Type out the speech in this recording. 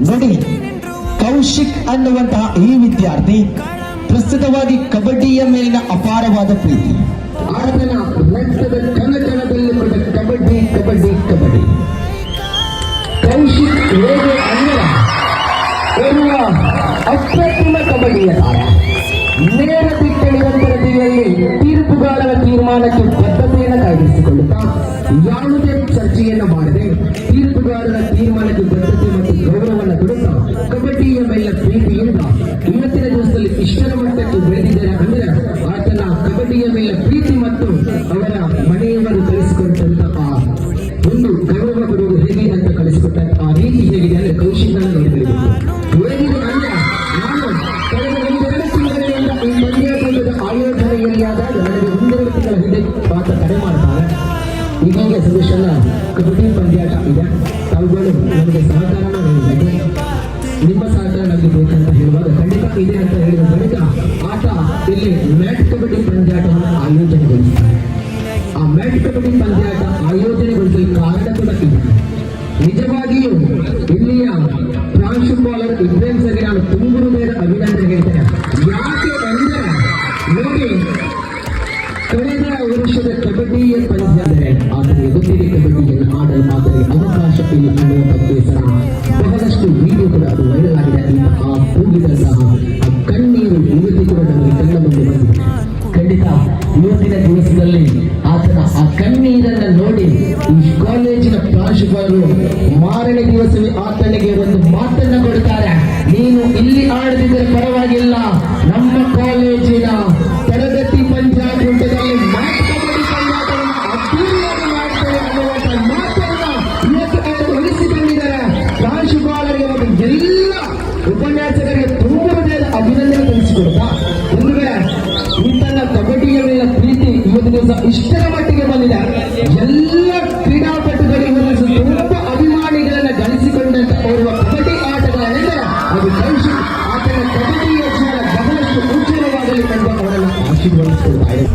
ನೋಡಿ, ಕೌಶಿಕ್ ಅನ್ನುವಂತಹ ಈ ವಿದ್ಯಾರ್ಥಿ ಪ್ರಸ್ತುತವಾಗಿ ಕಬಡ್ಡಿಯ ಮೇಲಿನ ಅಪಾರವಾದ ಪ್ರೀತಿ, ಆತನ ರಕ್ತದ ಕಣಕಣದಲ್ಲಿ ಕೂಡ ಕಬಡ್ಡಿ ಕಬಡ್ಡಿ ಕಬಡ್ಡಿ. ಕೌಶಿಕ್ ಹೇಗೆ ಅಂದರೆ ಓರ್ವ ಅಪ್ರತಿಮ ಕಬಡ್ಡಿಯ ತಾರ. ನೇರ ದಿಟ್ಟ ನಿರಂತರತೆಯಲ್ಲಿ ತೀರ್ಪುಗಾರರ ತೀರ್ಮಾನಕ್ಕೆ ಬದ್ಧತೆಯನ್ನು ಕಾಯ್ದಿರಿಸಿಕೊಳ್ಳುತ್ತಾ ಯಾವುದೇ ಚರ್ಚೆಯನ್ನು ಮಾಡದೆ ತೀರ್ಪುಗಾರರ ತೀರ್ಮಾನಕ್ಕೆ ಬದ್ಧತೆ ಮತ್ತು ಗೌರವವನ್ನು ಕೊಡುತ್ತಾ ಕಬಡ್ಡಿಯ ಮೇಲಿನ ಪ್ರೀತಿಯಿಂದ ಇವತ್ತಿನ ದಿವಸದಲ್ಲಿ ಇಷ್ಟರ ಮಟ್ಟಕ್ಕೆ ಬೆಳೆದಿದ್ದಾರೆ ಅಂದರೆ ಆತನ ಕಬಡ್ಡಿಯ ಮೇಲಿನ ಪ್ರೀತಿ ಮತ್ತು ಅವರ ಮನೆಯವರು ಕಲಿಸಿಕೊಟ್ಟಂತಹ ಒಂದು ಗೌರವ ಕೊಡುವುದು ಹೇಗೆ ಅಂತ ಕಲಿಸಿಕೊಟ್ಟ ಆ ರೀತಿ ಹೇಗಿದೆ ಅಂದ್ರೆ ಕೌಶಿಕನ ನೋಡಬೇಕು. ಹೇಗಿದೆ ಅಂದ್ರೆ ನಾನು ಕಳೆದ ಒಂದೆರಡು ತಿಂಗಳಿಂದ ಈ ಪಂದ್ಯಾಟದ ಆಯೋಜನೆಯಲ್ಲಿ ಆದಾಗ ನನಗೆ ಒಂದೆರಡು ತಿಂಗಳ ಹಿಂದೆ ಆತ ತಡೆ ಮಾಡ್ತಾರೆ. ಈಗೀಗ ಸದಸ್ಯನ ಕಬಡ್ಡಿ ಪಂದ್ಯಾಟ ಇದೆ, ಅವುಗಳು ನನಗೆ ಸಹಕಾರನ ನೀಡಬೇಕು, ನಿಮ್ಮ ಸಹಕಾರ ನನಗೆ ಬೇಕಂತ ಹೇಳುವಾಗ ಖಂಡಿತ ಇದೆ ಅಂತ ಹೇಳಿದ ಬಳಿಕ ಆತ ಇಲ್ಲಿ ಮ್ಯಾಟ್ ಕಬಡ್ಡಿ ಪಂದ್ಯಾಟವನ್ನು ಆಯೋಜನೆಗೊಳಿಸ್ತಾರೆ. ಆ ಮ್ಯಾಟ್ ಕಬಡ್ಡಿ ಪಂದ್ಯಾಟ ಆಯೋಜನೆಗೊಳಿಸಲು ಕಾರಣ ಕೂಡ ಇದೆ. ನಿಜವಾಗಿಯೂ ಇಲ್ಲಿಯ ಪ್ರಾಂಶುಪಾಲರು ಇಬ್ರಾಹಿಂ ಸರ್ಗೆ ನಾನು ತುಂಬುವುದೇನ ಅಭಿನಂದನೆ ಹೇಳ್ತೇನೆ. ಯಾಕೆ ಅಂದರೆ ನೋಡಿ, ಕಳೆದ ವರ್ಷದ ಕಬಡ್ಡಿಯ ಪಂದ್ಯ ಆತನ ಎದುರಿಗೆ ಕಬಡ್ಡಿಯನ್ನು ಆಡಲು ಮಾತ್ರ ಅವಕಾಶ ಇಲ್ಲ ಅನ್ನುವ ಬಗ್ಗೆ ಸಹ ಬಹಳಷ್ಟು ವಿಡಿಯೋ ಕೂಡ ಅದು ವೈರಲ್ ಆಗಿದೆ. ಆ ಕೂಗಿದ ಸಹ ಆ ಕಣ್ಣೀರು ಯುವತಿ ಕೂಡ ನಮಗೆ ಕಣ್ಣ ಮುಂದೆ ಬಂದಿದೆ. ಖಂಡಿತ ಇವತ್ತಿನ ದಿವಸದಲ್ಲಿ ಆತನ ಆ ಕಣ್ಣೀರನ್ನು ನೋಡಿ ಈ ಕಾಲೇಜಿನ ಪ್ರಾಂಶುಪಾಲರು ಮಾರನೇ ದಿವಸವೇ ಆತನಿಗೆ ಒಂದು ಮಾತನ್ನ ಕೊಡ್ತಾರೆ. ನೀನು ಇಲ್ಲಿ ಆಡದಿದ್ದರೆ ಪರವಾಗಿಲ್ಲ, ನಮ್ಮ ಕಾಲೇಜಿನ ತರಗತಿ ಪಂಚಾಯತ್ ಮ್ಯಾಟ್ ಕಬಡ್ಡಿ ಪಂದ್ಯಾಟವನ್ನು ಅದ್ದೂರಿಯಾಗಿ ಮಾಡ್ತೇವೆ ಅನ್ನುವಂಥ ಮಾತನ್ನ ಇವತ್ತು ಅವರು ಉಳಿಸಿಕೊಂಡಿದ್ದಾರೆ. ಪ್ರಾಂಶುಪಾಲರಿಗೆ ಮತ್ತು ಎಲ್ಲ ಉಪನ್ಯಾಸಕರಿಗೆ ತುಂಬ ಹೃದಯದ ಅಭಿನಂದನೆ ತಿಳಿಸಿಕೊಡ್ತಾ ಒಂದು ವೇಳೆ ಇಂತಹ ಕಬಡ್ಡಿಯ ಮೇಲಿನ ಪ್ರೀತಿ ಇವತ್ತು ದಿವಸ ಇಷ್ಟರ ಮಟ್ಟಿಗೆ ಬಂದಿದೆ. ಎಲ್ಲ ಕ್ರೀಡಾಪಟುಗಳಿಗೆ ತುಂಬ ಅಭಿಮಾನಿಗಳನ್ನ ಗಳಿಸಿಕೊಂಡಂತ ಓರ್ವ ಕಬಡ್ಡಿ ಆಟಗಾರನೆಂದರೆ ಅದು ಕೌಶಿಕ್. ಆತನ ಕಬಡ್ಡಿಯ ಜೀವನ ಬಹಳಷ್ಟು ಉಜ್ವಲವಾಗಲಿ ಎಂದು ಅವರನ್ನು ಆಶೀರ್ವದಿಸಿಕೊಳ್ತಾರೆ.